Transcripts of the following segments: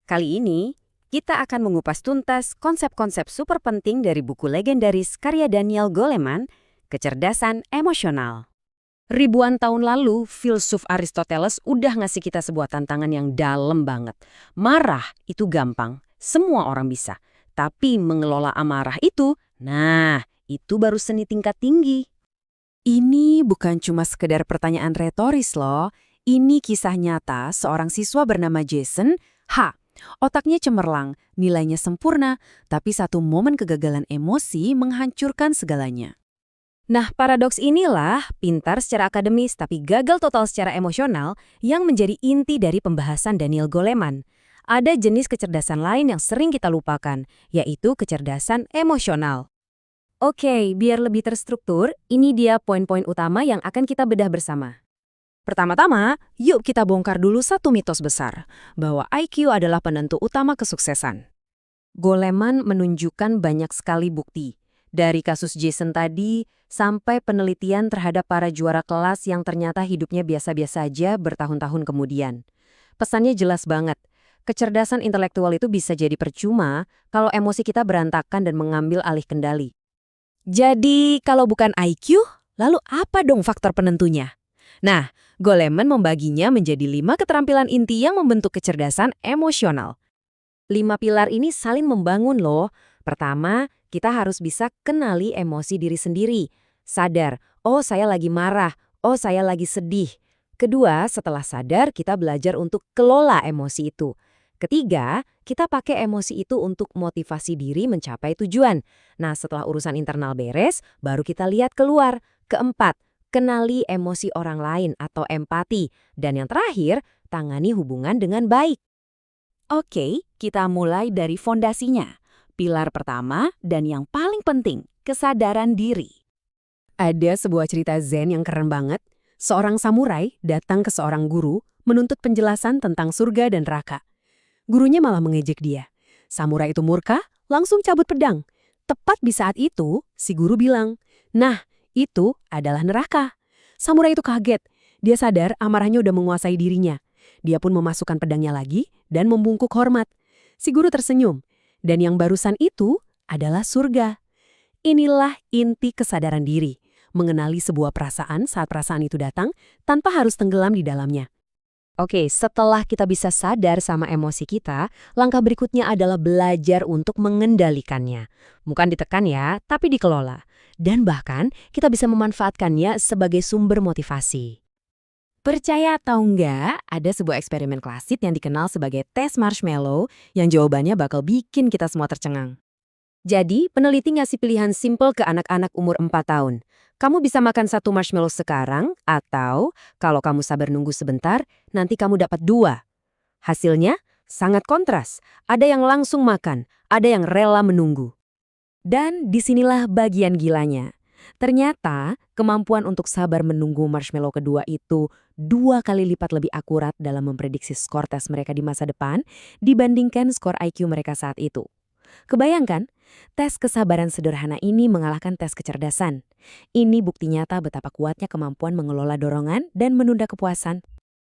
Kali ini, kita akan mengupas tuntas konsep-konsep super penting dari buku legendaris karya Daniel Goleman, Kecerdasan Emosional. Ribuan tahun lalu, filsuf Aristoteles udah ngasih kita sebuah tantangan yang dalam banget. Marah itu gampang, semua orang bisa. Tapi mengelola amarah itu, nah, itu baru seni tingkat tinggi. Ini bukan cuma sekedar pertanyaan retoris loh. Ini kisah nyata seorang siswa bernama Jason. Otaknya cemerlang, nilainya sempurna, tapi satu momen kegagalan emosi menghancurkan segalanya. Nah, paradoks inilah pintar secara akademis tapi gagal total secara emosional yang menjadi inti dari pembahasan Daniel Goleman. Ada jenis kecerdasan lain yang sering kita lupakan, yaitu kecerdasan emosional. Oke, biar lebih terstruktur, ini dia poin-poin utama yang akan kita bedah bersama. Pertama-tama, yuk kita bongkar dulu satu mitos besar, bahwa IQ adalah penentu utama kesuksesan. Goleman menunjukkan banyak sekali bukti, dari kasus Jason tadi sampai penelitian terhadap para juara kelas yang ternyata hidupnya biasa-biasa aja bertahun-tahun kemudian. Pesannya jelas banget, kecerdasan intelektual itu bisa jadi percuma kalau emosi kita berantakan dan mengambil alih kendali. Jadi, kalau bukan IQ, lalu apa dong faktor penentunya? Nah, Goleman membaginya menjadi 5 keterampilan inti yang membentuk kecerdasan emosional. 5 pilar ini saling membangun loh. Pertama, kita harus bisa kenali emosi diri sendiri. Sadar, oh saya lagi marah, oh saya lagi sedih. Kedua, setelah sadar, kita belajar untuk kelola emosi itu. Ketiga, kita pakai emosi itu untuk motivasi diri mencapai tujuan. Nah, setelah urusan internal beres, baru kita lihat keluar. Keempat, kenali emosi orang lain atau empati. Dan yang terakhir, tangani hubungan dengan baik. Oke, kita mulai dari fondasinya. Pilar pertama dan yang paling penting, kesadaran diri. Ada sebuah cerita Zen yang keren banget. Seorang samurai datang ke seorang guru menuntut penjelasan tentang surga dan neraka. Gurunya malah mengejek dia. Samurai itu murka, langsung cabut pedang. Tepat di saat itu, si guru bilang, "Nah, itu adalah neraka." Samurai itu kaget. Dia sadar amarahnya udah menguasai dirinya. Dia pun memasukkan pedangnya lagi dan membungkuk hormat. Si guru tersenyum. Dan yang barusan itu adalah surga. Inilah inti kesadaran diri. Mengenali sebuah perasaan saat perasaan itu datang tanpa harus tenggelam di dalamnya. Oke, setelah kita bisa sadar sama emosi kita, langkah berikutnya adalah belajar untuk mengendalikannya. Bukan ditekan ya, tapi dikelola. Dan bahkan, kita bisa memanfaatkannya sebagai sumber motivasi. Percaya atau enggak, ada sebuah eksperimen klasik yang dikenal sebagai tes marshmallow yang jawabannya bakal bikin kita semua tercengang. Jadi, peneliti ngasih pilihan simple ke anak-anak umur 4 tahun. Kamu bisa makan 1 marshmallow sekarang, atau kalau kamu sabar nunggu sebentar, nanti kamu dapat 2. Hasilnya sangat kontras. Ada yang langsung makan, ada yang rela menunggu. Dan disinilah bagian gilanya. Ternyata, kemampuan untuk sabar menunggu marshmallow kedua itu 2 kali lipat lebih akurat dalam memprediksi skor tes mereka di masa depan dibandingkan skor IQ mereka saat itu. Kebayangkan, tes kesabaran sederhana ini mengalahkan tes kecerdasan. Ini bukti nyata betapa kuatnya kemampuan mengelola dorongan dan menunda kepuasan.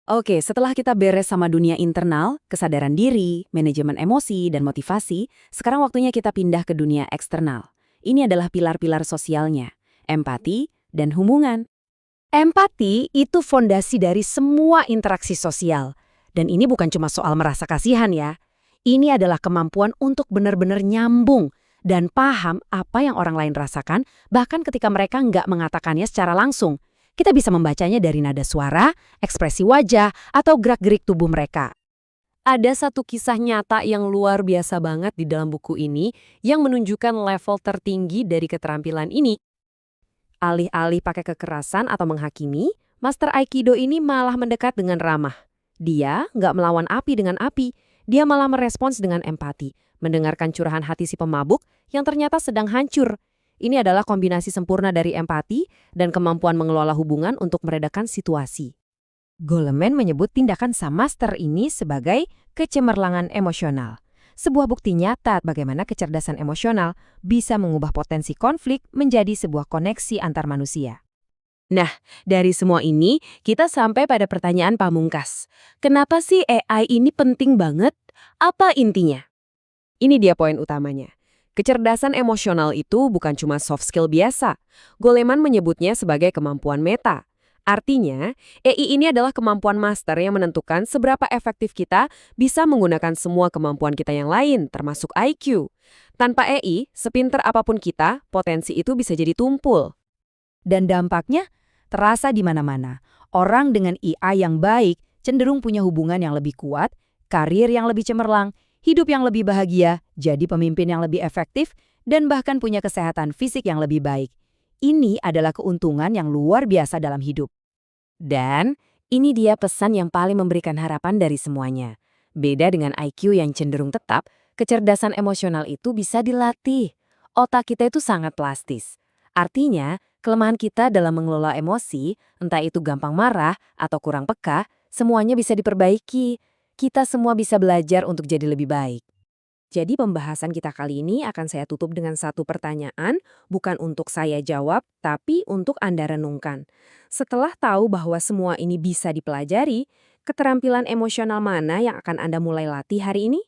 Oke, setelah kita beres sama dunia internal, kesadaran diri, manajemen emosi, dan motivasi, sekarang waktunya kita pindah ke dunia eksternal. Ini adalah pilar-pilar sosialnya, empati dan hubungan. Empati itu fondasi dari semua interaksi sosial. Dan ini bukan cuma soal merasa kasihan ya. Ini adalah kemampuan untuk benar-benar nyambung dan paham apa yang orang lain rasakan, bahkan ketika mereka nggak mengatakannya secara langsung. Kita bisa membacanya dari nada suara, ekspresi wajah, atau gerak-gerik tubuh mereka. Ada satu kisah nyata yang luar biasa banget di dalam buku ini yang menunjukkan level tertinggi dari keterampilan ini. Alih-alih pakai kekerasan atau menghakimi, Master Aikido ini malah mendekat dengan ramah. Dia nggak melawan api dengan api. Dia malah merespons dengan empati, mendengarkan curahan hati si pemabuk yang ternyata sedang hancur. Ini adalah kombinasi sempurna dari empati dan kemampuan mengelola hubungan untuk meredakan situasi. Goleman menyebut tindakan sang master ini sebagai kecemerlangan emosional. Sebuah bukti nyata bagaimana kecerdasan emosional bisa mengubah potensi konflik menjadi sebuah koneksi antar manusia. Nah, dari semua ini, kita sampai pada pertanyaan pamungkas. Kenapa sih AI ini penting banget? Apa intinya? Ini dia poin utamanya. Kecerdasan emosional itu bukan cuma soft skill biasa. Goleman menyebutnya sebagai kemampuan meta. Artinya, EI ini adalah kemampuan master yang menentukan seberapa efektif kita bisa menggunakan semua kemampuan kita yang lain, termasuk IQ. Tanpa EI, sepinter apapun kita, potensi itu bisa jadi tumpul. Dan dampaknya terasa di mana-mana. Orang dengan AI yang baik cenderung punya hubungan yang lebih kuat, karir yang lebih cemerlang, hidup yang lebih bahagia, jadi pemimpin yang lebih efektif, dan bahkan punya kesehatan fisik yang lebih baik. Ini adalah keuntungan yang luar biasa dalam hidup. Dan ini dia pesan yang paling memberikan harapan dari semuanya. Beda dengan IQ yang cenderung tetap, kecerdasan emosional itu bisa dilatih. Otak kita itu sangat plastis. Artinya, kelemahan kita dalam mengelola emosi, entah itu gampang marah atau kurang peka, semuanya bisa diperbaiki. Kita semua bisa belajar untuk jadi lebih baik. Jadi pembahasan kita kali ini akan saya tutup dengan satu pertanyaan, bukan untuk saya jawab, tapi untuk Anda renungkan. Setelah tahu bahwa semua ini bisa dipelajari, keterampilan emosional mana yang akan Anda mulai latih hari ini?